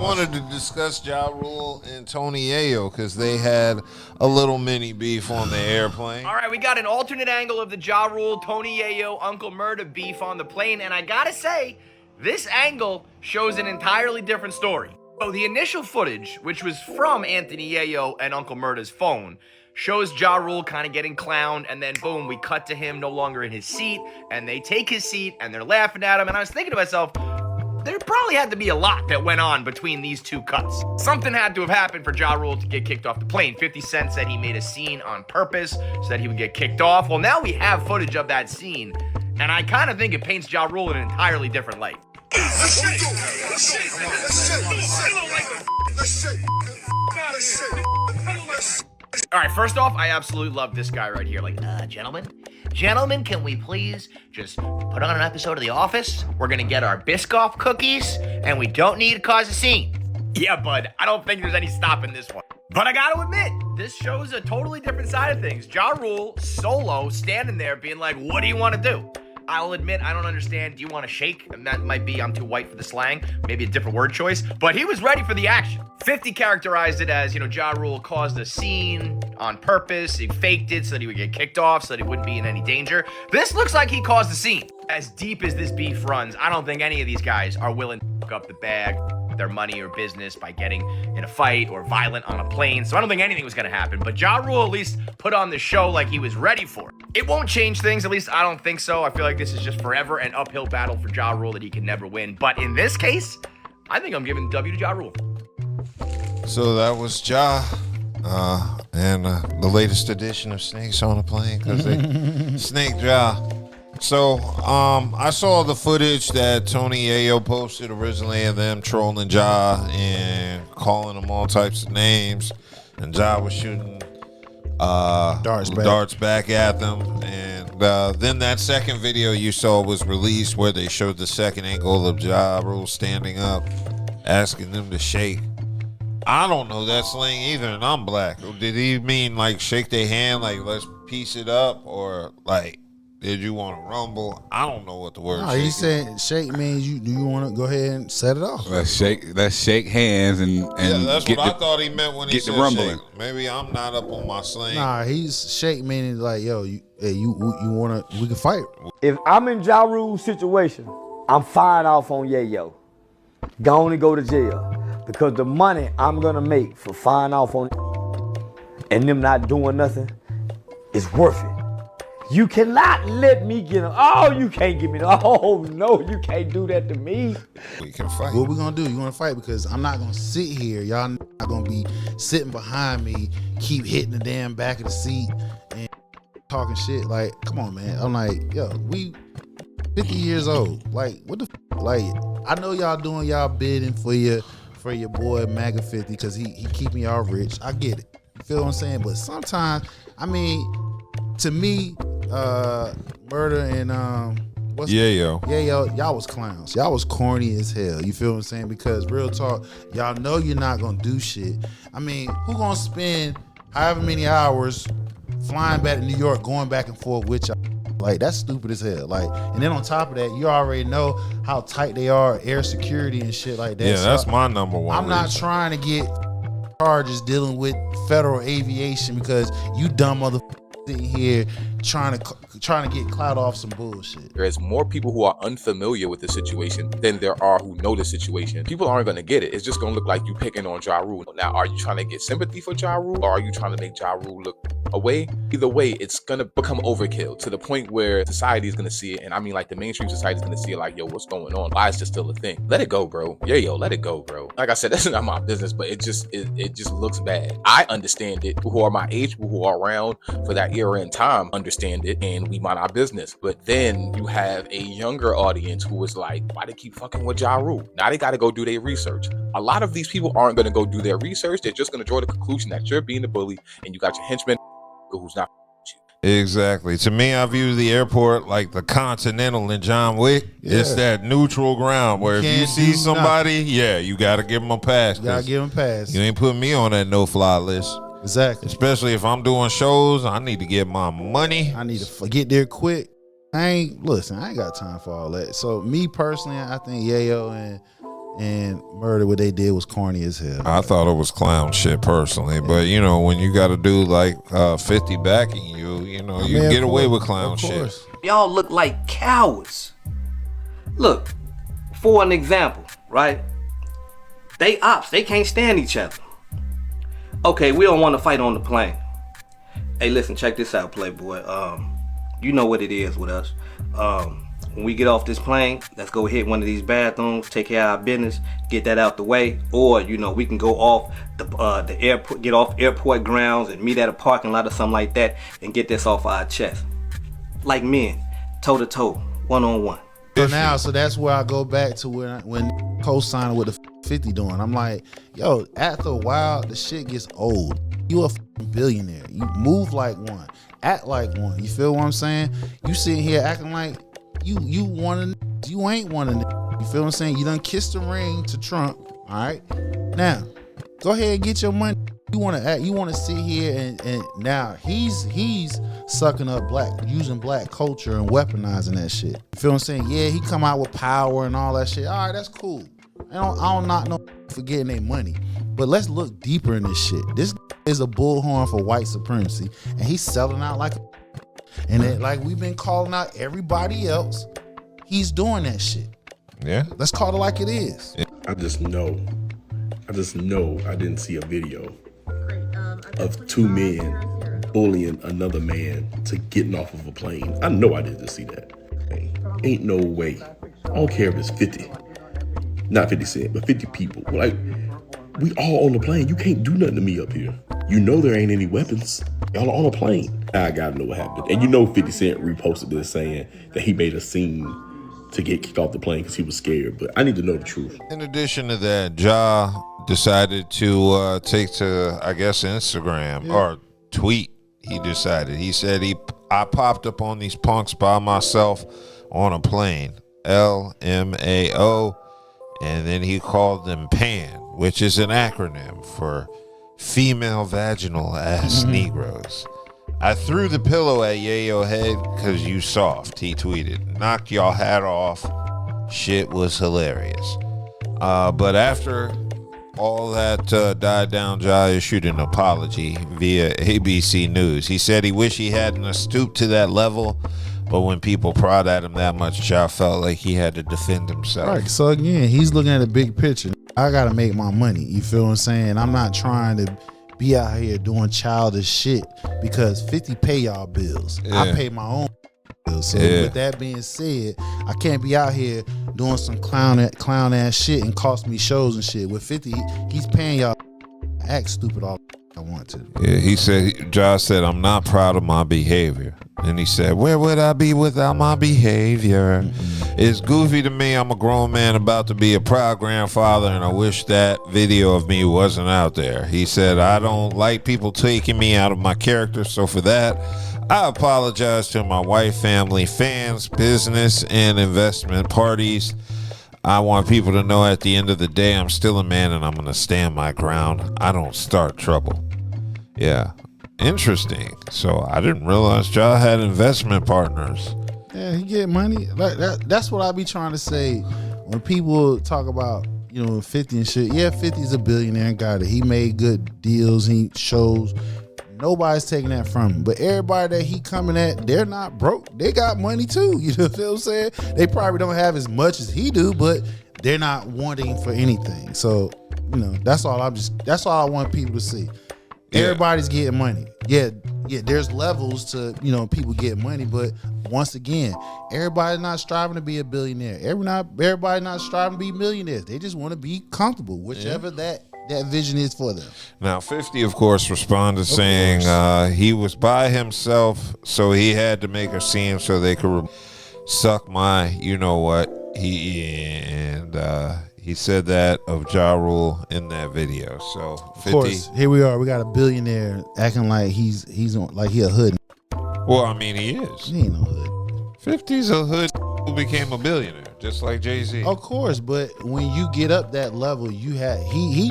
wanted to discuss Ja Rule and Tony Yayo because they had a little mini beef on the airplane. All right, we got an alternate angle of the Ja Rule, Tony Yayo, Uncle Murda beef on the plane, and I gotta say, this angle shows an entirely different story. So the initial footage, which was from Anthony Yayo and Uncle Murda's phone, shows Ja Rule kind of getting clowned, and then boom, we cut to him no longer in his seat, and they take his seat, and they're laughing at him, and I was thinking to myself, there probably had to be a lot that went on between these two cuts. Something had to have happened for Ja Rule to get kicked off the plane. 50 Cent said he made a scene on purpose so that he would get kicked off. Well, now we have footage of that scene, and I kind of think it paints Ja Rule in an entirely different light. All right, first off, I absolutely love this guy right here. Like, gentlemen, can we please just put on an episode of The Office? We're gonna get our Biscoff cookies, and we don't need to cause a scene. Yeah, bud, I don't think there's any stopping this one. But I gotta admit, this shows a totally different side of things. Ja Rule, solo, standing there being like, what do you want to do? I'll admit, I don't understand. Do you want to shake? And that might be, I'm too white for the slang. Maybe a different word choice. But he was ready for the action. 50 characterized it as, Ja Rule caused a scene on purpose. He faked it so that he would get kicked off, so that he wouldn't be in any danger. This looks like he caused a scene. As deep as this beef runs, I don't think any of these guys are willing to fuck up the bag, their money or business by getting in a fight or violent on a plane. So I don't think anything was going to happen. But Ja Rule at least put on the show like he was ready for it. It won't change things. At least I don't think so. I feel like this is just forever an uphill battle for Ja Rule that he can never win. But in this case, I think I'm giving the W to Ja Rule. So that was Ja. And the latest edition of Snakes on a Plane because they snaked Ja. So I saw the footage that Tony Yayo posted originally of them trolling Ja and calling him all types of names, and Ja was shooting darts back at them. And then that second video you saw was released where they showed the second angle of Ja Rule standing up, asking them to shake. I don't know that slang either, and I'm black. Did he mean like shake their hand, like let's piece it up, or like did you want to rumble? I don't know what the word. No, he said shake means you want to go ahead and set it off. Let's shake hands and yeah, that's what I thought he meant when he said rumbling. Shake. Maybe I'm not up on my slang. Nah, he's shake meaning like yo, you wanna we can fight. If I'm in Ja Rule's situation, I'm firing off on Yayo. Go on and go to jail. Because the money I'm gonna make for firing off on and them not doing nothing is worth it. You cannot let me get him. Oh, you can't give me no. Oh no, you can't do that to me. We can fight. What we gonna do? You wanna fight? Because I'm not gonna sit here. Y'all not gonna be sitting behind me, keep hitting the damn back of the seat and talking shit. Like, come on, man. I'm like, yo, we 50 years old. Like, what the like? I know y'all doing y'all bidding for your boy MAGA 50 because he keeping y'all rich. I get it. You feel what I'm saying? But sometimes, I mean, to me, Murda and Yayo, y'all was clowns. Y'all was corny as hell. You feel what I'm saying? Because real talk, y'all know you're not gonna do shit. I mean, who gonna spend however many hours flying back to New York, going back and forth with y'all? Like, that's stupid as hell. Like, and then on top of that, you already know how tight they are, air security and shit like that. Yeah, so that's my number one. I'm not trying to get charges dealing with federal aviation because you dumb motherfucker sitting here trying to get clout off some bullshit. There's more people who are unfamiliar with the situation than there are who know the situation. People aren't going to get it. It's just going to look like you picking on Ja Rule. Now, are you trying to get sympathy for Ja Rule, or are you trying to make Ja Rule look away? Either way, it's going to become overkill to the point where society is going to see it. And I mean, like, the mainstream society is going to see it like, yo, what's going on? Why is this still a thing? Let it go, bro. Yeah, yo, let it go, bro. Like I said, that's not my business, but it just looks bad. I understand it. People who are my age, people who are around for that era and time understand it, and we mind our business. But then you have a younger audience who is like, why they keep fucking with Ja Rule? Now they got to go do their research. A lot of these people aren't going to go do their research. They're just going to draw the conclusion that you're being a bully and you got your henchman who's not you. Exactly. To me, I view the airport like the Continental in John Wick. Yeah. It's that neutral ground where if you see somebody, you got to give them a pass. You got to give them a pass. You ain't putting me on that no-fly list. Exactly. Especially if I'm doing shows, I need to get my money. I need to get there quick. I ain't got time for all that. So me personally, I think Yayo and and Murda, what they did was corny as hell. I thought it was clown shit personally, but you know, when you got a dude like 50 backing you, you know, you can get away with clown shit. Y'all look like cowards. Look, for an example, right? They ops, they can't stand each other. Okay, we don't want to fight on the plane. Hey, listen, check this out, Playboy. You know what it is with us. When we get off this plane, let's go hit one of these bathrooms, take care of our business, get that out the way. Or, you know, we can go off the airport, get off airport grounds and meet at a parking lot or something like that and get this off our chest. Like men, toe to toe, one-on-one. So that's where I go back to when co-signing with the 50 doing. I'm like, yo, after a while, the shit gets old. You a billionaire. You move like one. Act like one. You feel what I'm saying? You sitting here acting like you one of you ain't one of them. You feel what I'm saying? You done kissed the ring to Trump. All right. Now, go ahead and get your money. You want to act. You want to sit here and now he's sucking up using black culture and weaponizing that shit. You feel what I'm saying? Yeah, he come out with power and all that shit. All right, that's cool. I don't knock no for getting their money. But let's look deeper in this shit. This is a bullhorn for white supremacy, and he's selling out like and it, like we've been calling out everybody else, he's doing that shit. Yeah. Let's call it like it is. I just know I didn't see a video of two men bullying another man to getting off of a plane. I know I didn't see that. Ain't no way. I don't care if it's 50. Not 50 Cent, but 50 people. Like, we all on the plane. You can't do nothing to me up here. You know there ain't any weapons. Y'all are on a plane. I gotta know what happened. And you know 50 Cent reposted this saying that he made a scene to get kicked off the plane because he was scared. But I need to know the truth. In addition to that, Ja decided to take to, I guess, Instagram or tweet. He said I popped up on these punks by myself on a plane. LMAO. And then he called them PAN, which is an acronym for female vaginal ass Negroes. I threw the pillow at Yayo head because you soft, he tweeted. Knock y'all hat off. Shit was hilarious. But after all that died down, Ja issued an apology via ABC News. He said he wished he hadn't stooped to that level, but when people prod at him that much, Ja felt like he had to defend himself. Right. So again, he's looking at the big picture. I gotta make my money. You feel what I'm saying? I'm not trying to be out here doing childish shit because 50 pay y'all bills. Yeah. I pay my own bills. So with that being said, I can't be out here doing some clown ass shit and cost me shows and shit. With 50, he's paying y'all. I act stupid all I want to. Yeah, he said, Josh said, I'm not proud of my behavior. And he said, where would I be without my behavior? It's goofy to me. I'm a grown man about to be a proud grandfather, and I wish that video of me wasn't out there. He said, I don't like people taking me out of my character, so for that, I apologize to my wife, family, fans, business, and investment parties. I want people to know at the end of the day, I'm still a man and I'm going to stand my ground. I don't start trouble. Yeah. Interesting. So I didn't realize Ja had investment partners. Yeah, he get money. Like that's what I be trying to say when people talk about, 50 and shit. Yeah, 50's a billionaire and got it. He made good deals. He shows. Nobody's taking that from him. But everybody that he coming at, they're not broke. They got money too. You know what I'm saying? They probably don't have as much as he do, but they're not wanting for anything. So, that's all I want people to see. Yeah. Everybody's getting money. Yeah, there's levels to, people getting money, but once again, everybody's not striving to be a billionaire. Everybody not striving to be millionaires. They just want to be comfortable, whichever that vision is for them. Now 50 of course responded saying he was by himself, so he had to make a scene so they could suck my what. He said that of Ja Rule in that video. So 50, of course, here we are, we got a billionaire acting like he's on, like he a hood. Well, I mean, he is. He ain't no hood. 50's a hood who became a billionaire. just like Jay-Z. Of course, but when you get up that level, he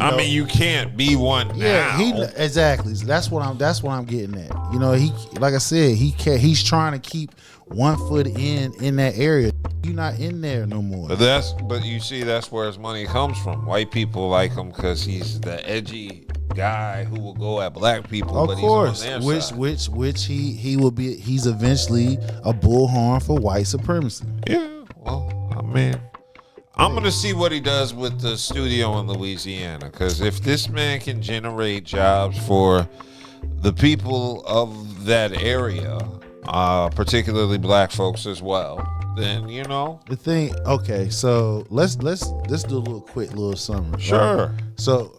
I mean, you can't be one now. Exactly. That's what I'm getting at. You know, like I said, he's trying to keep one foot in that area. You're not in there no more. But you see, that's where his money comes from. White people like him because he's the edgy guy who will go at black people. Of but course, he's on their side. which he will be. He's eventually a bullhorn for white supremacy. Yeah. Well, I mean, I'm gonna see what he does with the studio in Louisiana, because if this man can generate jobs for the people of that area, particularly black folks as well, then you know. The thing, okay, so let's do a little summary. Sure. Right? So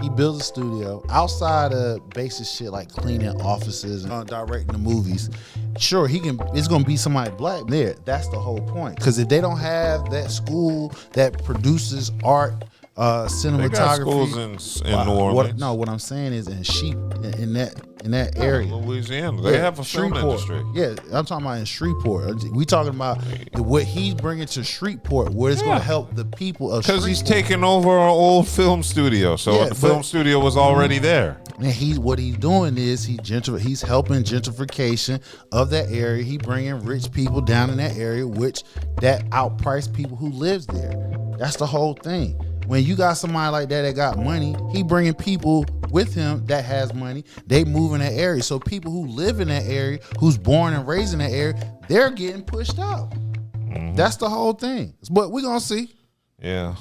he builds a studio outside of basic shit like cleaning offices and directing the movies. Sure, it's gonna be somebody black there. That's the whole point. Because if they don't have that school that produces art, cinematography, they got schools in New Orleans. What I'm saying is in that area, Louisiana, they have a film industry. Yeah, I'm talking about in Shreveport. We talking about what he's bringing to Shreveport, where it's going to help the people of Shreveport. Because he's taking over an old film studio, so the film studio was already there. And what he's doing is he's helping gentrification of that area. He bringing rich people down in that area, which that outprice people who lives there. That's the whole thing. When you got somebody like that got money, he bringing people with him that has money. They move in that area. So people who live in that area, who's born and raised in that area, they're getting pushed out. Mm-hmm. That's the whole thing. But we're going to see. Yeah.